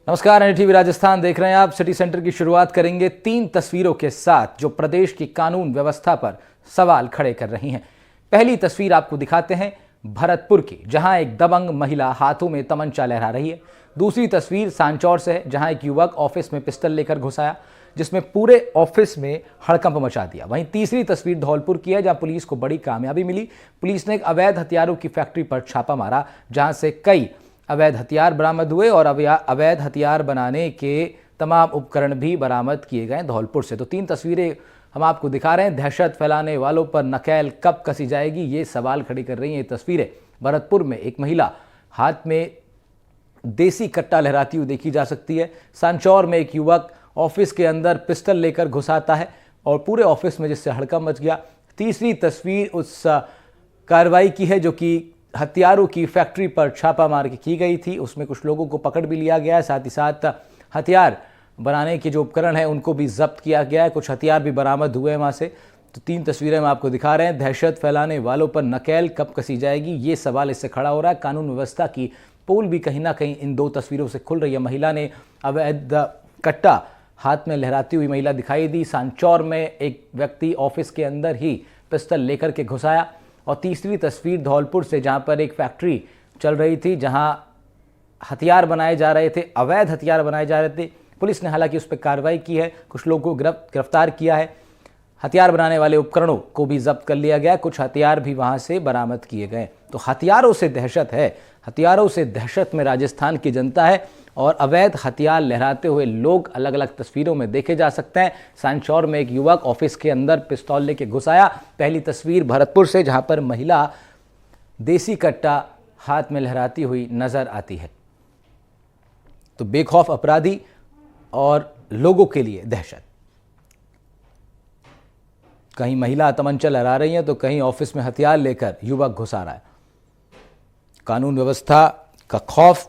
नमस्कार, एनडीटीवी राजस्थान देख रहे हैं आप। सिटी सेंटर की शुरुआत करेंगे 3 तस्वीरों के साथ जो प्रदेश की कानून व्यवस्था पर सवाल खड़े कर रही हैं। पहली तस्वीर आपको दिखाते हैं भरतपुर की, जहां एक दबंग महिला हाथों में तमंचा लहरा रही है। दूसरी तस्वीर सांचौर से है, जहां एक युवक ऑफिस में पिस्टल लेकर घुस आया, जिसमें पूरे ऑफिस में हड़कंप मचा दिया। वहीं तीसरी तस्वीर धौलपुर की है, जहां पुलिस को बड़ी कामयाबी मिली। पुलिस ने एक अवैध हथियारों की फैक्ट्री पर छापा मारा, जहां से कई अवैध हथियार बरामद हुए और अवैध हथियार बनाने के तमाम उपकरण भी बरामद किए गए धौलपुर से। तो 3 तस्वीरें हम आपको दिखा रहे हैं। दहशत फैलाने वालों पर नकेल कब कसी जाएगी, ये सवाल खड़ी कर रही हैं ये तस्वीरें। भरतपुर में एक महिला हाथ में देसी कट्टा लहराती हुई देखी जा सकती है। सांचौर में एक युवक ऑफिस के अंदर पिस्टल लेकर घुस आता है और पूरे ऑफिस में जिससे हड़कंप मच गया। तीसरी तस्वीर उस कार्रवाई की है जो कि हथियारों की फैक्ट्री पर छापा मार के की गई थी। उसमें कुछ लोगों को पकड़ भी लिया गया है, साथ ही साथ हथियार बनाने के जो उपकरण हैं उनको भी जब्त किया गया है। कुछ हथियार भी बरामद हुए हैं वहाँ से। तो 3 तस्वीरें हम आपको दिखा रहे हैं। दहशत फैलाने वालों पर नकेल कब कसी जाएगी, ये सवाल इससे खड़ा हो रहा है। कानून व्यवस्था की पोल भी कहीं ना कहीं इन 2 तस्वीरों से खुल रही है। महिला ने अवैध कट्टा हाथ में लहराती हुई महिला दिखाई दी। सांचौर में एक व्यक्ति ऑफिस के अंदर ही पिस्टल लेकर के घुस आया। और तीसरी तस्वीर धौलपुर से, जहां पर एक फैक्ट्री चल रही थी, जहां हथियार बनाए जा रहे थे, अवैध हथियार बनाए जा रहे थे। पुलिस ने हालांकि उस पर कार्रवाई की है, कुछ लोगों को गिरफ्तार किया है। हथियार बनाने वाले उपकरणों को भी जब्त कर लिया गया, कुछ हथियार भी वहां से बरामद किए गए। तो हथियारों से दहशत है, हथियारों से दहशत में राजस्थान की जनता है और अवैध हथियार लहराते हुए लोग अलग अलग तस्वीरों में देखे जा सकते हैं। सांचौर में एक युवक ऑफिस के अंदर पिस्तौल लेके घुस आया। पहली तस्वीर भरतपुर से, जहां पर महिला देसी कट्टा हाथ में लहराती हुई नजर आती है। तो बेखौफ अपराधी और लोगों के लिए दहशत। कहीं महिला तमंचा लहरा रही है तो कहीं ऑफिस में हथियार लेकर युवक घुस आ रहा है। कानून व्यवस्था का खौफ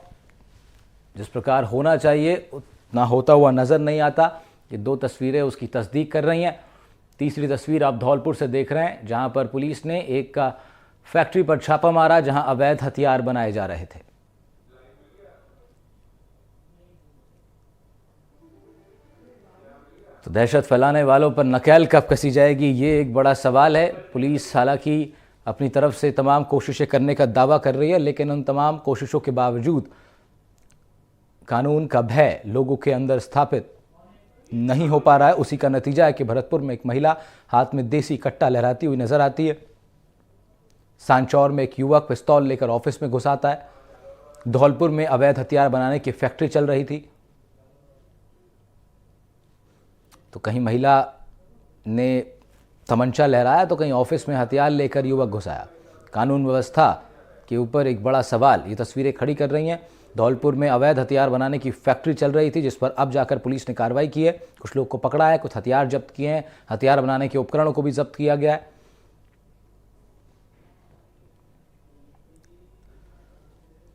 जिस प्रकार होना चाहिए उतना होता हुआ नजर नहीं आता। ये 2 तस्वीरें उसकी तस्दीक कर रही हैं। तीसरी तस्वीर आप धौलपुर से देख रहे हैं, जहां पर पुलिस ने एक फैक्ट्री पर छापा मारा, जहां अवैध हथियार बनाए जा रहे थे। तो दहशत फैलाने वालों पर नकेल कब कसी जाएगी, ये एक बड़ा सवाल है। पुलिस हालांकि अपनी तरफ से तमाम कोशिशें करने का दावा कर रही है, लेकिन उन तमाम कोशिशों के बावजूद कानून का भय लोगों के अंदर स्थापित नहीं हो पा रहा है। उसी का नतीजा है कि भरतपुर में एक महिला हाथ में देसी कट्टा लहराती हुई नजर आती है। सांचौर में एक युवक पिस्तौल लेकर ऑफिस में घुस आता है। धौलपुर में अवैध हथियार बनाने की फैक्ट्री चल रही थी। तो कहीं महिला ने तमंचा लहराया तो कहीं ऑफिस में हथियार लेकर युवक घुस आया। कानून व्यवस्था के ऊपर एक बड़ा सवाल ये तस्वीरें खड़ी कर रही हैं। धौलपुर में अवैध हथियार बनाने की फैक्ट्री चल रही थी, जिस पर अब जाकर पुलिस ने कार्रवाई की है। कुछ लोग को पकड़ा है, कुछ हथियार जब्त किए हैं, हथियार बनाने के उपकरणों को भी जब्त किया गया है।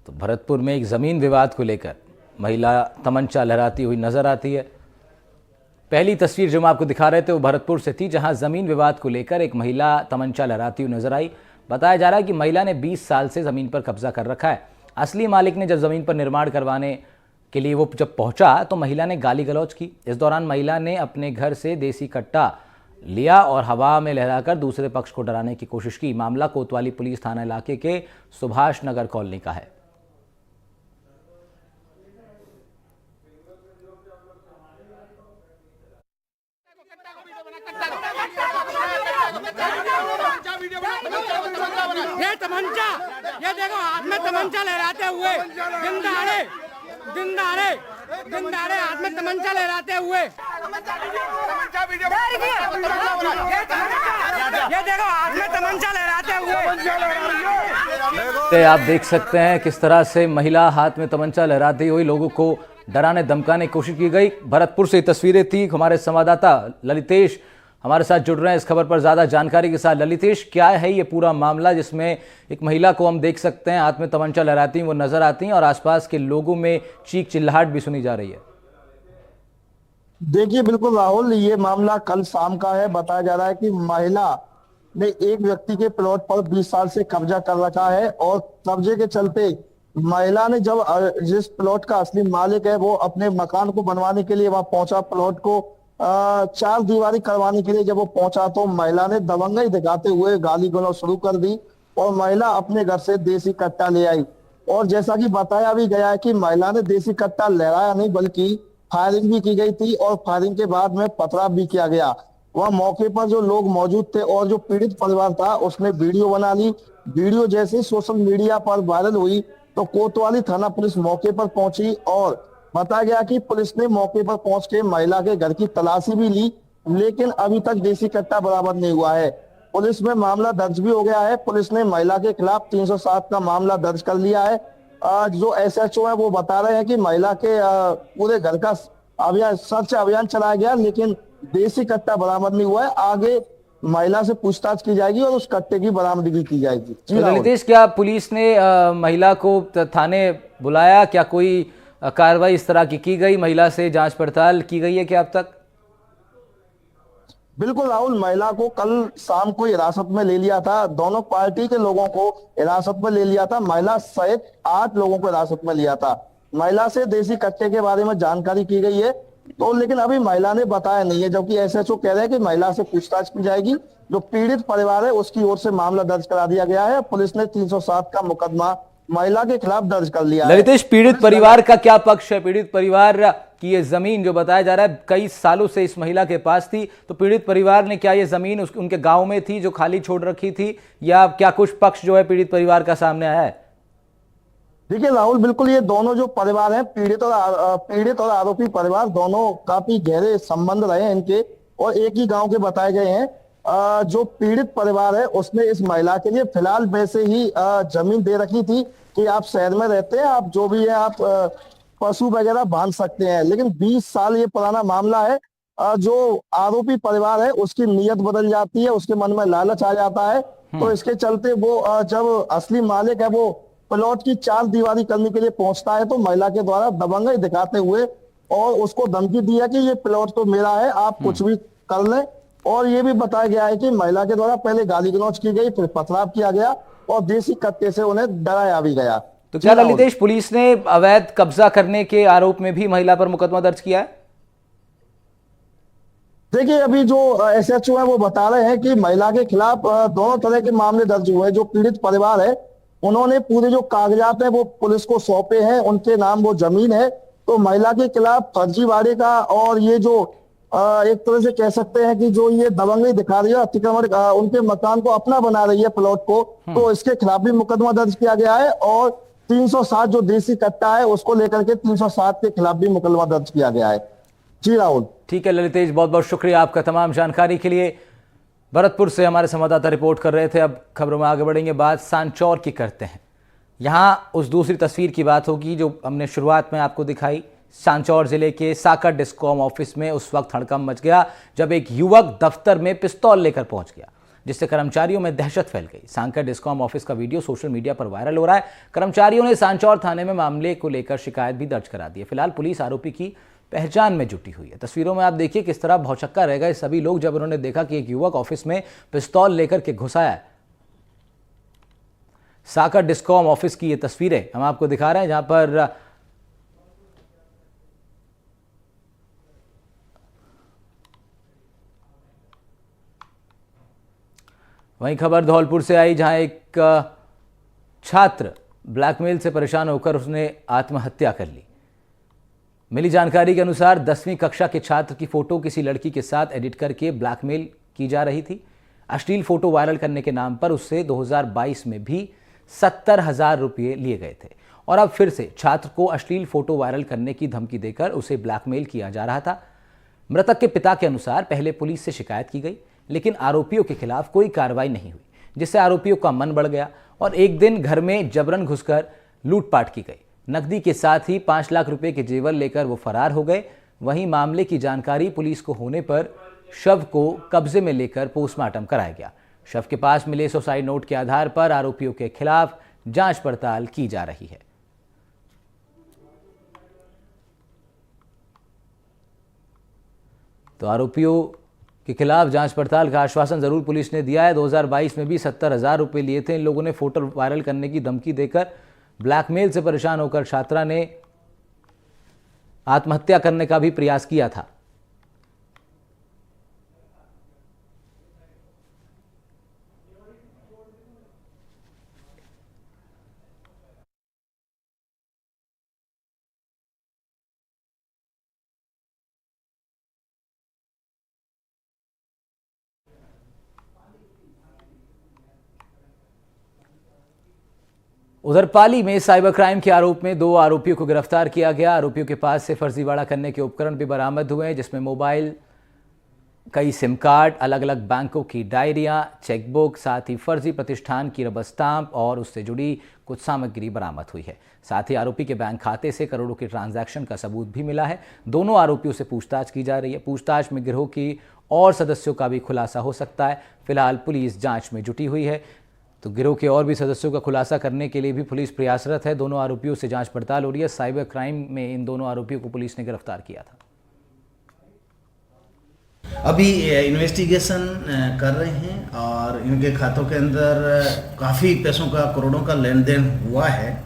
तो भरतपुर में एक जमीन विवाद को लेकर महिला तमंचा लहराती हुई नजर आती है। पहली तस्वीर जो हम आपको दिखा रहे थे वो भरतपुर से थी, जहां जमीन विवाद को लेकर एक महिला तमंचा लहराती हुई नजर आई। बताया जा रहा है कि महिला ने 20 साल से जमीन पर कब्जा कर रखा है। असली मालिक ने जब जमीन पर निर्माण करवाने के लिए वो जब पहुंचा तो महिला ने गाली गलौज की। इस दौरान महिला ने अपने घर से देसी कट्टा लिया और हवा में लहराकर दूसरे पक्ष को डराने की कोशिश की। मामला कोतवाली पुलिस थाना इलाके के सुभाष नगर कॉलोनी का है। ये तमंचा, ये देखो हाथ में तमंचा लहराते हुए दिनदारे हाथ में तमंचा लहराते हुए ये देखो हाथ में तमंचा लहराते हुए। आप देख सकते हैं किस तरह से महिला हाथ में तमंचा लहराती हुई लोगों को डराने धमकाने की कोशिश की गई। भरतपुर से तस्वीरें थी। हमारे संवाददाता ललितेश हमारे साथ जुड़ रहे हैं इस खबर पर ज्यादा जानकारी के साथ। ललितेश, क्या है ये पूरा मामला जिसमें एक महिला को हम देख सकते हैं हाथ में तमंचा लहराती हैं, वो नजर आती हैं और आसपास के लोगों में चीख चिल्लाहट भी सुनी जा रही है? देखिए बिल्कुल राहुल, ये मामला कल शाम का है। बताया जा रहा है कि महिला ने एक व्यक्ति के प्लॉट पर 20 साल से कब्जा कर रखा है और कब्जे के चलते महिला ने जब जिस प्लॉट का असली मालिक है वो अपने मकान को बनवाने के लिए वहां पहुंचा, प्लॉट को चार दीवारी करवाने के लिए जब वो पहुंचा तो महिला ने दबंगई दिखाते हुए गाली गलौज शुरू कर दी और महिला अपने घर से देसी कट्टा ले आई। और जैसा कि बताया भी गया है कि महिला ने देसी कट्टा लहराया नहीं बल्कि फायरिंग भी की गई थी और फायरिंग के बाद में पथराव भी किया गया। वह मौके पर जो लोग मौजूद थे और जो पीड़ित परिवार था उसने वीडियो बना ली। वीडियो जैसे सोशल मीडिया पर वायरल हुई तो कोतवाली थाना पुलिस मौके पर पहुंची और बताया गया कि पुलिस ने मौके पर पहुंच के महिला के घर की तलाशी भी ली, लेकिन अभी तक देसी कट्टा बरामद नहीं हुआ है। पुलिस में मामला दर्ज भी हो गया है। पुलिस ने महिला के खिलाफ 307 का मामला दर्ज कर लिया है। जो एसएचओ है वो बता रहे हैं कि महिला के पूरे घर का अभियान सर्च अभियान चलाया गया लेकिन देसी कट्टा बरामद नहीं हुआ है। आगे महिला से पूछताछ की जाएगी और उस कट्टे की बरामदगी की जाएगी। तो ललितेश, क्या पुलिस ने महिला को थाने बुलाया? क्या कोई कार्रवाई इस तरह की गई? महिला से जांच पड़ताल की गई है क्या अब तक? बिल्कुल राहुल, महिला को कल शाम को हिरासत में ले लिया था। दोनों पार्टी के लोगों को हिरासत में ले लिया था। महिला सहित 8 लोगों को हिरासत में लिया था। महिला से देसी कट्टे के बारे में जानकारी की गई है तो लेकिन अभी महिला ने बताया नहीं है, जबकि एसएचओ कह रहे हैं कि महिला से पूछताछ की जाएगी। जो पीड़ित परिवार है उसकी ओर से मामला दर्ज करा दिया गया है। पुलिस ने 307 का मुकदमा महिला के खिलाफ दर्ज कर लिया है। ललितेश, पीड़ित परिवार का क्या पक्ष है? पीड़ित परिवार की ये जमीन जो बताया जा रहा है कई सालों से इस महिला के पास थी, तो पीड़ित परिवार ने क्या ये जमीन उनके गांव में थी जो खाली छोड़ रखी थी, या क्या कुछ पक्ष जो है पीड़ित परिवार का सामने आया है? देखिए राहुल, बिल्कुल ये दोनों जो परिवार हैं, पीड़ित और आरोपी परिवार, दोनों काफी गहरे संबंध रहे हैं इनके और एक ही गांव के बताए गए हैं। जो पीड़ित परिवार है उसने इस महिला के लिए फिलहाल वैसे ही जमीन दे रखी थी कि आप शहर में रहते हैं, आप जो भी है आप पशु वगैरह बांध सकते हैं, लेकिन 20 साल ये पुराना मामला है। जो आरोपी परिवार है उसकी नीयत बदल जाती है, उसके मन में लालच आ जाता है, तो इसके चलते वो जब असली मालिक है वो प्लॉट की 4 दीवारी करने के लिए पहुंचता है तो महिला के द्वारा दबंगई दिखाते हुए और उसको धमकी दी है कि ये प्लॉट तो मेरा है, आप कुछ भी कर लें। और ये भी बताया गया है कि महिला के द्वारा पहले गाली गलौज की गई, फिर पथराव किया गया और देसी कट्टे से उन्हें डराया भी गया। तो क्या ललितेश, पुलिस ने अवैध कब्जा करने के आरोप में भी महिला पर मुकदमा दर्ज किया है? देखिए, अभी जो एसएचओ है वो बता रहे हैं कि महिला के खिलाफ दोनों तरह के मामले दर्ज हुए हैं। जो पीड़ित परिवार है उन्होंने पूरे जो कागजात है वो पुलिस को सौंपे हैं, उनके नाम वो जमीन है, तो महिला के खिलाफ फर्जीवाड़े का और ये जो एक तरह से कह सकते हैं कि जो ये दबंगई दिखा रही है, अतिक्रमण उनके मकान को अपना बना रही है प्लॉट को, तो इसके खिलाफ भी मुकदमा दर्ज किया गया है और 307 जो देसी कट्टा है उसको लेकर के 307 के खिलाफ भी मुकदमा दर्ज किया गया है। जी राहुल। ठीक है ललितेश, बहुत बहुत शुक्रिया आपका तमाम जानकारी के लिए। भरतपुर से हमारे संवाददाता रिपोर्ट कर रहे थे। अब खबरों में आगे बढ़ेंगे, बात सांचौर की करते हैं। यहाँ उस दूसरी तस्वीर की बात होगी जो हमने शुरुआत में आपको दिखाई। सांचौर जिले के साकर डिस्कॉम ऑफिस में उस वक्त हड़कंप मच गया जब एक युवक दफ्तर में पिस्तौल लेकर पहुंच गया, जिससे कर्मचारियों में दहशत फैल गई। सांकर डिस्कॉम ऑफिस का वीडियो सोशल मीडिया पर वायरल हो रहा है। कर्मचारियों ने सांचौर थाने में मामले को लेकर शिकायत भी दर्ज करा दी है। फिलहाल पुलिस आरोपी की पहचान में जुटी हुई है। तस्वीरों में आप देखिए किस तरह भौचक्का रह गए सभी लोग जब उन्होंने देखा कि एक युवक ऑफिस में पिस्तौल लेकर के घुसा है। साकर डिस्कॉम ऑफिस की ये तस्वीरें हम आपको दिखा रहे हैं, जहां पर वहीं खबर धौलपुर से आई, जहां एक छात्र ब्लैकमेल से परेशान होकर उसने आत्महत्या कर ली। मिली जानकारी के अनुसार 10वीं कक्षा के छात्र की फोटो किसी लड़की के साथ एडिट करके ब्लैकमेल की जा रही थी। अश्लील फोटो वायरल करने के नाम पर उससे 2022 में भी 70,000 रुपये लिए गए थे और अब फिर से छात्र को अश्लील फोटो वायरल करने की धमकी देकर उसे ब्लैकमेल किया जा रहा था। मृतक के पिता के अनुसार पहले पुलिस से शिकायत की गई, लेकिन आरोपियों के खिलाफ कोई कार्रवाई नहीं हुई, जिससे आरोपियों का मन बढ़ गया और एक दिन घर में जबरन घुसकर लूटपाट की गई। नकदी के साथ ही 5 लाख रुपए के जेवर लेकर वो फरार हो गए। वहीं मामले की जानकारी पुलिस को होने पर शव को कब्जे में लेकर पोस्टमार्टम कराया गया। शव के पास मिले सुसाइड नोट के आधार पर आरोपियों के खिलाफ जांच पड़ताल की जा रही है। तो आरोपियों के खिलाफ जांच पड़ताल का आश्वासन जरूर पुलिस ने दिया है। 2022 में भी 70,000 रुपए लिए थे इन लोगों ने फोटो वायरल करने की धमकी देकर। ब्लैकमेल से परेशान होकर छात्रा ने आत्महत्या करने का भी प्रयास किया था। उधर पाली में साइबर क्राइम के आरोप में 2 आरोपियों को गिरफ्तार किया गया। आरोपियों के पास से फर्जीवाड़ा करने के उपकरण भी बरामद हुए, जिसमें मोबाइल, कई सिम कार्ड, अलग अलग बैंकों की डायरियां, चेकबुक, साथ ही फर्जी प्रतिष्ठान की रबर स्टाम्प और उससे जुड़ी कुछ सामग्री बरामद हुई है। साथ ही आरोपी के बैंक खाते से करोड़ों के ट्रांजैक्शन का सबूत भी मिला है। दोनों आरोपियों से पूछताछ की जा रही है। पूछताछ में गिरोह की और सदस्यों का भी खुलासा हो सकता है। फिलहाल पुलिस जांच में जुटी हुई है, तो गिरोह के और भी सदस्यों का खुलासा करने के लिए भी पुलिस प्रयासरत है। दोनों आरोपियों से जांच पड़ताल हो रही है। साइबर क्राइम में इन दोनों आरोपियों को पुलिस ने गिरफ्तार किया था। अभी इन्वेस्टिगेशन कर रहे हैं और इनके खातों के अंदर काफ़ी पैसों का, करोड़ों का लेन देन हुआ है।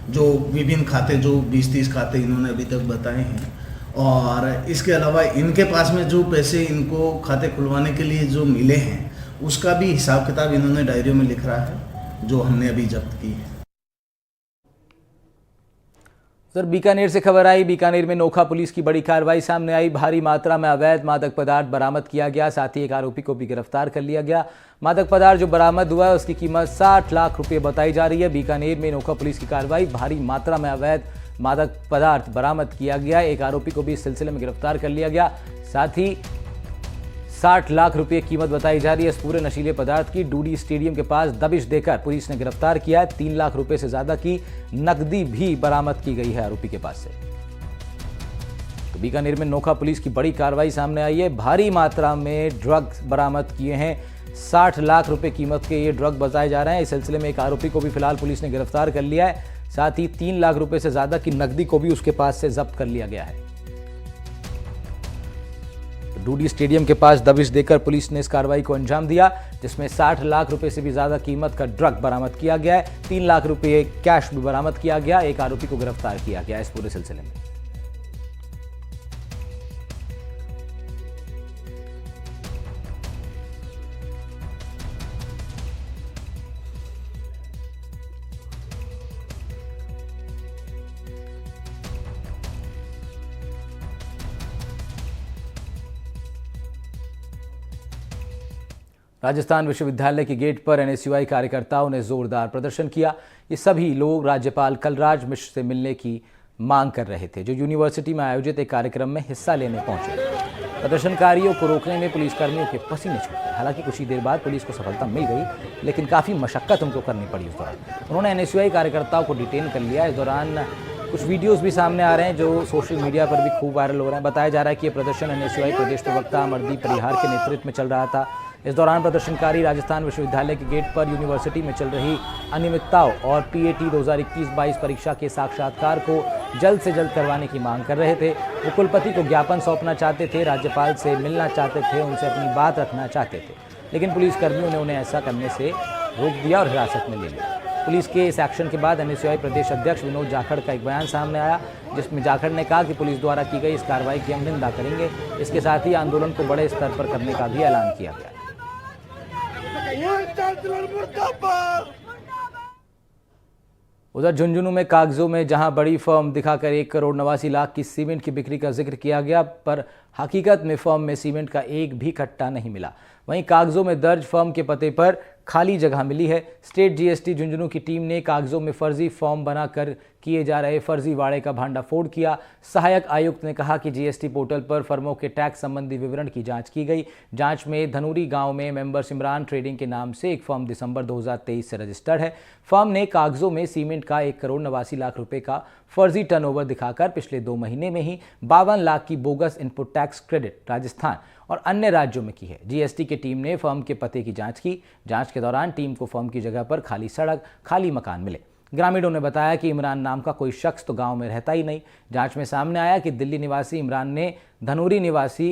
जो विभिन्न खाते, जो 20-30 खाते इन्होंने अभी तक बताए हैं, और इसके अलावा इनके पास में जो पैसे इनको खाते खुलवाने के लिए जो मिले हैं, उसका भी हिसाब किताब इन्होंने डायरियों में लिख रहा है, जो हमने अभी जब्त की है। सर, बीकानेर से खबर आई। बीकानेर में नोखा पुलिस की बड़ी कार्रवाई सामने आई। भारी मात्रा में अवैध मादक पदार्थ बरामद किया गया। साथ ही एक आरोपी को भी गिरफ्तार कर लिया गया। मादक पदार्थ जो बरामद हुआ है उसकी कीमत 60 लाख रुपए बताई जा रही है। बीकानेर में नोखा पुलिस की कार्रवाई, भारी मात्रा में अवैध मादक पदार्थ बरामद किया गया। एक आरोपी को भी इस सिलसिले में गिरफ्तार कर लिया गया। साथ ही 60 लाख रुपए कीमत बताई जा रही है इस पूरे नशीले पदार्थ की। डूडी स्टेडियम के पास दबिश देकर पुलिस ने गिरफ्तार किया है। 3 लाख रुपए से ज्यादा की नकदी भी बरामद की गई है आरोपी के पास से। तो बीकानेर में नोखा पुलिस की बड़ी कार्रवाई सामने आई है। भारी मात्रा में ड्रग्स बरामद किए हैं। 60 लाख रुपए कीमत के ये ड्रग बताए जा रहे हैं। इस सिलसिले में एक आरोपी को भी फिलहाल पुलिस ने गिरफ्तार कर लिया है। साथ ही 3 लाख रुपए से ज्यादा की नकदी को भी उसके पास से जब्त कर लिया गया है। डूडी स्टेडियम के पास दबिश देकर पुलिस ने इस कार्रवाई को अंजाम दिया, जिसमें 60 लाख रुपए से भी ज्यादा कीमत का ड्रग बरामद किया गया है। 3 लाख रुपए कैश भी बरामद किया गया। एक आरोपी को गिरफ्तार किया गया इस पूरे सिलसिले में। राजस्थान विश्वविद्यालय के गेट पर एनएसयूआई कार्यकर्ताओं ने जोरदार प्रदर्शन किया। ये सभी लोग राज्यपाल कलराज मिश्र से मिलने की मांग कर रहे थे, जो यूनिवर्सिटी में आयोजित एक कार्यक्रम में हिस्सा लेने पहुंचे। प्रदर्शनकारियों को रोकने में पुलिसकर्मियों के पसीने छूटे। हालांकि कुछ ही देर बाद पुलिस को सफलता मिल गई, लेकिन काफ़ी मशक्कत उनको करनी पड़ी। उस दौरान उन्होंने एनएसयूआई कार्यकर्ताओं को डिटेन कर लिया। इस दौरान कुछ वीडियोस भी सामने आ रहे हैं जो सोशल मीडिया पर भी खूब वायरल हो रहे हैं। बताया जा रहा है कि यह प्रदर्शन एनएसयूआई प्रदेश प्रवक्ता अमरदीप परिहार के नेतृत्व में चल रहा था। इस दौरान प्रदर्शनकारी राजस्थान विश्वविद्यालय के गेट पर यूनिवर्सिटी में चल रही अनियमितताओं और पीएटी 2021-22 परीक्षा के साक्षात्कार को जल्द से जल्द करवाने की मांग कर रहे थे। वो कुलपति को ज्ञापन सौंपना चाहते थे, राज्यपाल से मिलना चाहते थे, उनसे अपनी बात रखना चाहते थे, लेकिन पुलिसकर्मियों ने उन्हें ऐसा करने से रोक दिया और हिरासत में ले लिया। पुलिस के इस एक्शन के बाद एनएसयूआई प्रदेश अध्यक्ष विनोद जाखड़ का एक बयान सामने आया, जिसमें जाखड़ ने कहा कि पुलिस द्वारा की गई इस कार्रवाई की हम निंदा करेंगे। इसके साथ ही आंदोलन को बड़े स्तर पर करने का भी ऐलान किया गया। उधर झुंझुनू में कागजों में जहां बड़ी फर्म दिखाकर 1,89,00,000 की सीमेंट की बिक्री का जिक्र किया गया, पर हकीकत में फर्म में सीमेंट का एक भी कट्टा नहीं मिला। वहीं कागजों में दर्ज फर्म के पते पर खाली जगह मिली है। स्टेट जीएसटी झुंझुनू की टीम ने कागजों में फर्जी फॉर्म बनाकर किए जा रहे फर्जीवाड़े का भांडाफोड़ किया। सहायक आयुक्त ने कहा कि जीएसटी पोर्टल पर फर्मों के टैक्स संबंधी विवरण की जांच की गई। जांच में धनूरी गांव में मेंबर सिमरान ट्रेडिंग के नाम से एक फर्म दिसंबर 2023 से रजिस्टर्ड है। फर्म ने कागजों में सीमेंट का 1,89,00,000 रुपए का फर्जी टर्नओवर दिखाकर पिछले 2 महीने में ही 52 लाख की bogus input tax credit Rajasthan और अन्य राज्यों में की है। जीएसटी की टीम ने फर्म के पते की जांच की। जांच के दौरान टीम को फर्म की जगह पर खाली सड़क, खाली मकान मिले। ग्रामीणों ने बताया कि इमरान नाम का कोई शख्स तो गांव में रहता ही नहीं। जांच में सामने आया कि दिल्ली निवासी इमरान ने धनूरी निवासी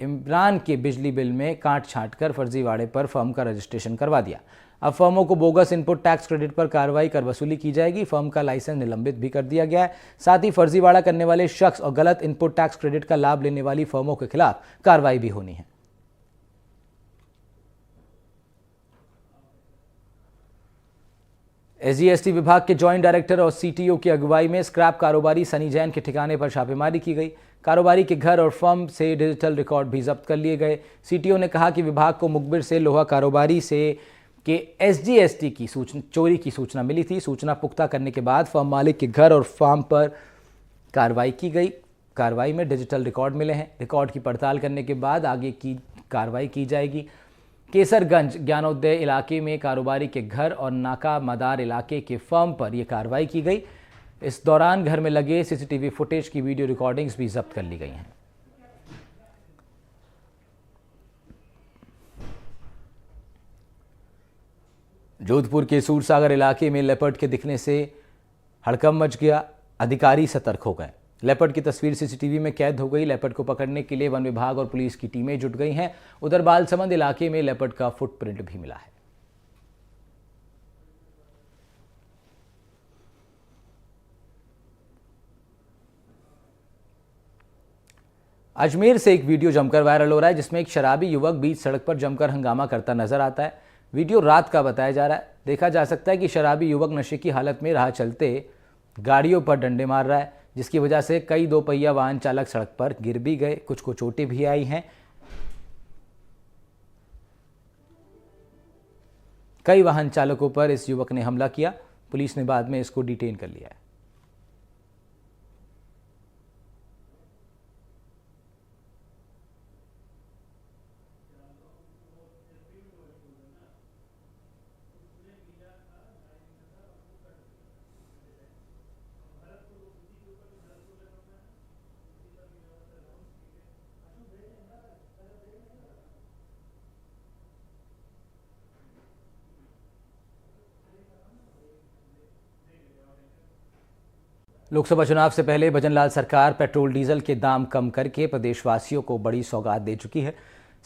इमरान के बिजली बिल में काट छांट कर फर्जीवाड़े पर फर्म का रजिस्ट्रेशन करवा दिया। अब फर्मों को बोगस इनपुट टैक्स क्रेडिट पर कार्रवाई कर वसूली की जाएगी। फर्म का लाइसेंस निलंबित भी कर दिया गया है। साथ ही फर्जीवाड़ा करने वाले शख्स और गलत इनपुट टैक्स क्रेडिट का लाभ लेने वाली फर्मों के खिलाफ कार्रवाई भी होनी है। एसजीएसटी विभाग के जॉइंट डायरेक्टर और सीटीओ की अगुवाई में स्क्रैप कारोबारी सनी जैन के ठिकाने पर छापेमारी की गई। कारोबारी के घर और फर्म से डिजिटल रिकॉर्ड भी जब्त कर लिए गए। सीटीओ ने कहा कि विभाग को मुखबिर से लोहा कारोबारी से के एसजीएसटी की चोरी की सूचना मिली थी। सूचना पुख्ता करने के बाद फर्म मालिक के घर और फार्म पर कार्रवाई की गई। कार्रवाई में डिजिटल रिकॉर्ड मिले हैं। रिकॉर्ड की पड़ताल करने के बाद आगे की कार्रवाई की जाएगी। केसरगंज ज्ञानोदय इलाके में कारोबारी के घर और नाका मदार इलाके के फर्म पर यह कार्रवाई की गई। इस दौरान घर में लगे सीसीटीवी फुटेज की वीडियो रिकॉर्डिंग्स भी जब्त कर ली गई हैं। जोधपुर के सूरसागर इलाके में लेपर्ड के दिखने से हड़कंप मच गया। अधिकारी सतर्क हो गए। लेपर्ड की तस्वीर सीसीटीवी में कैद हो गई। लेपर्ड को पकड़ने के लिए वन विभाग और पुलिस की टीमें जुट गई हैं। उधर बालसमंद इलाके में लेपर्ड का फुटप्रिंट भी मिला है। अजमेर से एक वीडियो जमकर वायरल हो रहा है, जिसमें एक शराबी युवक बीच सड़क पर जमकर हंगामा करता नजर आता है। वीडियो रात का बताया जा रहा है। देखा जा सकता है कि शराबी युवक नशे की हालत में राह चलते गाड़ियों पर डंडे मार रहा है, जिसकी वजह से कई दोपहिया वाहन चालक सड़क पर गिर भी गए। कुछ को चोटें भी आई हैं। कई वाहन चालकों पर इस युवक ने हमला किया। पुलिस ने बाद में इसको डिटेन कर लिया है। लोकसभा चुनाव से पहले भजनलाल सरकार पेट्रोल डीजल के दाम कम करके प्रदेशवासियों को बड़ी सौगात दे चुकी है।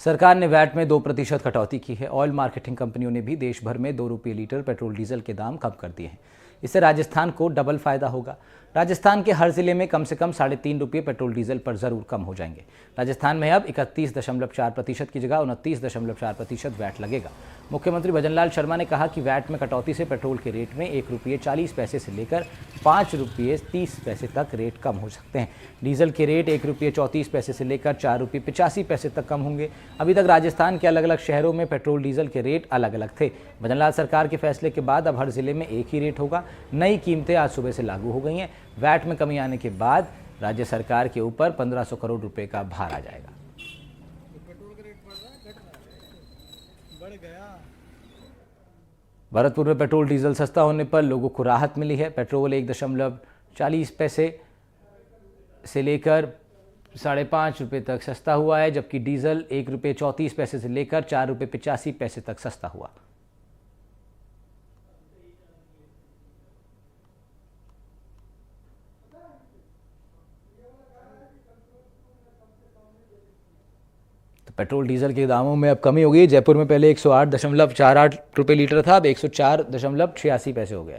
सरकार ने वैट में 2% कटौती की है। ऑयल मार्केटिंग कंपनियों ने भी देश भर में 2 रुपये लीटर पेट्रोल डीजल के दाम कम कर दिए हैं। इससे राजस्थान को डबल फायदा होगा। राजस्थान के हर जिले में कम से कम 3.5 रुपये पेट्रोल डीजल पर जरूर कम हो जाएंगे। राजस्थान में अब 31.4% की जगह 29.4% वैट लगेगा। मुख्यमंत्री भजनलाल शर्मा ने कहा कि वैट में कटौती से पेट्रोल के रेट में 1 रुपये 40 पैसे से लेकर 5 रुपये 30 पैसे तक रेट कम हो सकते हैं। डीजल के रेट 1 रुपये 34 पैसे से लेकर 4 रुपये 85 पैसे तक कम होंगे। अभी तक राजस्थान के अलग अलग शहरों में पेट्रोल डीजल के रेट अलग अलग थे। भजनलाल सरकार के फैसले के बाद अब हर जिले में एक ही रेट होगा। नई कीमतें आज सुबह से लागू हो गई हैं। वैट में कमी आने के बाद राज्य सरकार के ऊपर 1500 करोड़ रुपए का भार आ जाएगा। भरतपुर में पेट्रोल डीजल सस्ता होने पर लोगों को राहत मिली है। पेट्रोल 1.40 पैसे से लेकर 5.5 रुपये तक सस्ता हुआ है, जबकि डीजल 1 रुपये 34 पैसे से लेकर 4 रुपये 85 पैसे तक सस्ता हुआ। पेट्रोल डीजल के दामों में अब कमी हो गई। जयपुर में पहले 108.48 रुपये लीटर था, अब 104.86 पैसे हो गया।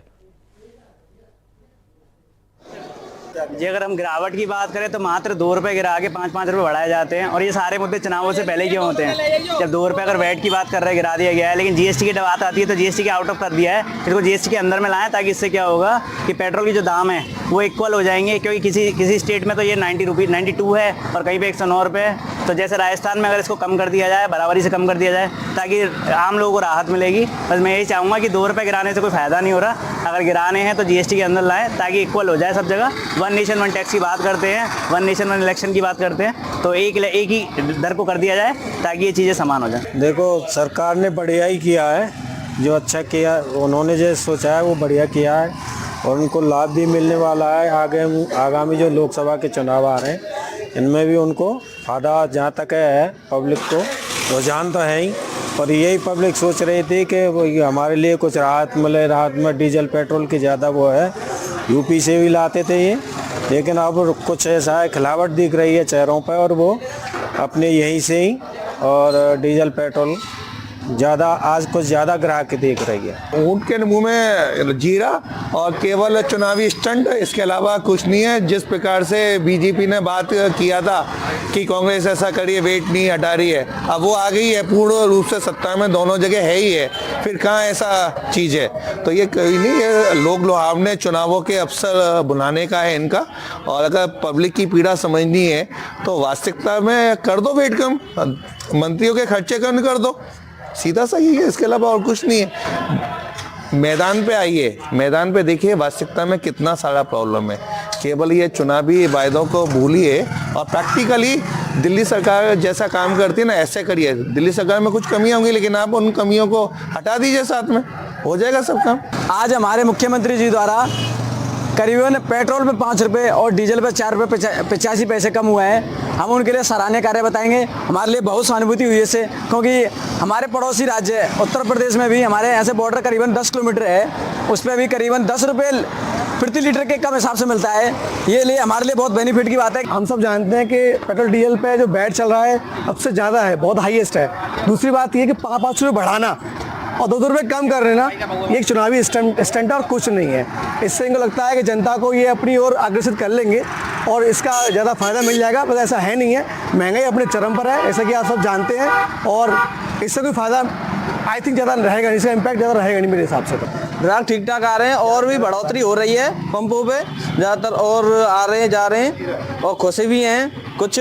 जी अगर हम गिरावट की बात करें तो मात्र 2 रुपये गिरा के 5-5 रुपये बढ़ाए जाते हैं, और ये सारे मुद्दे चुनावों से पहले क्यों होते हैं। जब 2 रुपये अगर वैट की बात कर रहे गिरा दिया गया है, लेकिन जीएसटी की बात आती है तो जीएसटी के आउट ऑफ कर दिया है, इसको जीएसटी के अंदर में लाएं, ताकि इससे क्या होगा कि पेट्रोल की जो दाम है वो इक्वल हो जाएंगे। क्योंकि किसी स्टेट में तो ये 92 है और कहीं पर 109 रुपये। तो जैसे राजस्थान में अगर इसको कम कर दिया जाए, बराबरी से कम कर दिया जाए, ताकि आम लोगों को राहत मिलेगी। बस मैं यही चाहूँगा कि 2 रुपये गिराने से कोई फ़ायदा नहीं हो रहा। अगर गिराने हैं तो जीएसटी के अंदर लाएं, ताकि इक्वल हो जाए सब जगह। वन नेशन वन टैक्स की बात करते हैं, वन नेशन वन इलेक्शन की बात करते हैं, तो एक ही दर को कर दिया जाए ताकि ये चीज़ें समान हो जाए। देखो सरकार ने बढ़िया ही किया है, जो अच्छा किया उन्होंने जो सोचा है वो बढ़िया किया है, और उनको लाभ भी मिलने वाला है। आगामी जो लोकसभा के चुनाव आ रहे हैं इनमें भी उनको फ़ायदा जहाँ तक है पब्लिक को रुझान तो है ही। और यही पब्लिक सोच रही थी कि हमारे लिए कुछ राहत मिले। राहत में डीजल पेट्रोल की ज़्यादा वो है, यूपी से भी लाते थे ये, लेकिन अब कुछ ऐसा है खिलावट दिख रही है चेहरों पर, और वो अपने यहीं से ही और डीजल पेट्रोल ज़्यादा आज कुछ ज़्यादा ग्राहक देख रही है। ऊँट के मुंह में जीरा और केवल चुनावी स्टंट, इसके अलावा कुछ नहीं है। जिस प्रकार से बीजेपी ने बात किया था कि कांग्रेस ऐसा करिए, वेट नहीं हटा रही है, अब वो आ गई है पूर्ण रूप से सत्ता में, दोनों जगह है ही है, फिर कहाँ ऐसा चीज़ है। तो ये कोई नहीं, ये लोग लुभावने चुनावों के अवसर बुलाने का है इनका। और अगर पब्लिक की पीड़ा समझनी है तो वास्तविकता में कर दो वेट कम, मंत्रियों के खर्चे कम कर दो, सीधा सा यही है, इसके अलावा और कुछ नहीं है। मैदान पे आइए, मैदान पे देखिए वास्तविकता में कितना सारा प्रॉब्लम है। केवल ये चुनावी वायदों को भूलिए और प्रैक्टिकली दिल्ली सरकार जैसा काम करती है ना, ऐसे करिए। दिल्ली सरकार में कुछ कमियां होंगी, लेकिन आप उन कमियों को हटा दीजिए, साथ में हो जाएगा सब काम। आज हमारे मुख्यमंत्री जी द्वारा करीबन पेट्रोल पे 5 रुपये और डीजल पे 4 रुपये 85 पैसे कम हुआ है। हम उनके लिए सराहनीय कार्य बताएंगे। हमारे लिए बहुत सहानुभूति हुई इससे, क्योंकि हमारे पड़ोसी राज्य उत्तर प्रदेश में भी हमारे यहाँ से बॉर्डर करीबन 10 किलोमीटर है, उस पर भी करीबन 10 रुपये प्रति लीटर के कम हिसाब से मिलता है। ये लिए हमारे लिए बहुत बेनिफिट की बात है। हम सब जानते हैं कि पेट्रोल डीजल पे जो वैट चल रहा है अब से ज़्यादा है, बहुत हाईएस्ट है। दूसरी बात ये कि 5 रुपये बढ़ाना और 2 रुपये कम कर देना, ये एक चुनावी स्टंट और कुछ नहीं है। इससे इनको लगता है कि जनता को ये अपनी ओर आकर्षित कर लेंगे और इसका ज़्यादा फ़ायदा मिल जाएगा, पर ऐसा है नहीं है। महंगाई अपने चरम पर है, ऐसा कि आप सब जानते हैं, और इससे कोई फ़ायदा आई थिंक ज़्यादा रहेगा नहीं, इसका इम्पैक्ट ज़्यादा रहेगा नहीं मेरे हिसाब से। तो ग्राहक ठीक ठाक आ रहे हैं और भी बढ़ोतरी हो रही है पंपों पे ज़्यादातर, और आ रहे हैं जा रहे हैं और खुशी भी हैं कुछ।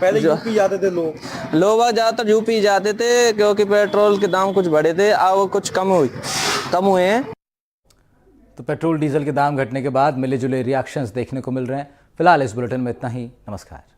पहले यूपी जाते थे लोग ज़्यादातर यूपी जाते थे क्योंकि पेट्रोल के दाम कुछ बढ़े थे, अब कुछ कम हुए हैं। तो पेट्रोल डीजल के दाम घटने के बाद मिले जुले रिएक्शंस देखने को मिल रहे हैं। फिलहाल इस बुलेटिन में इतना ही। नमस्कार।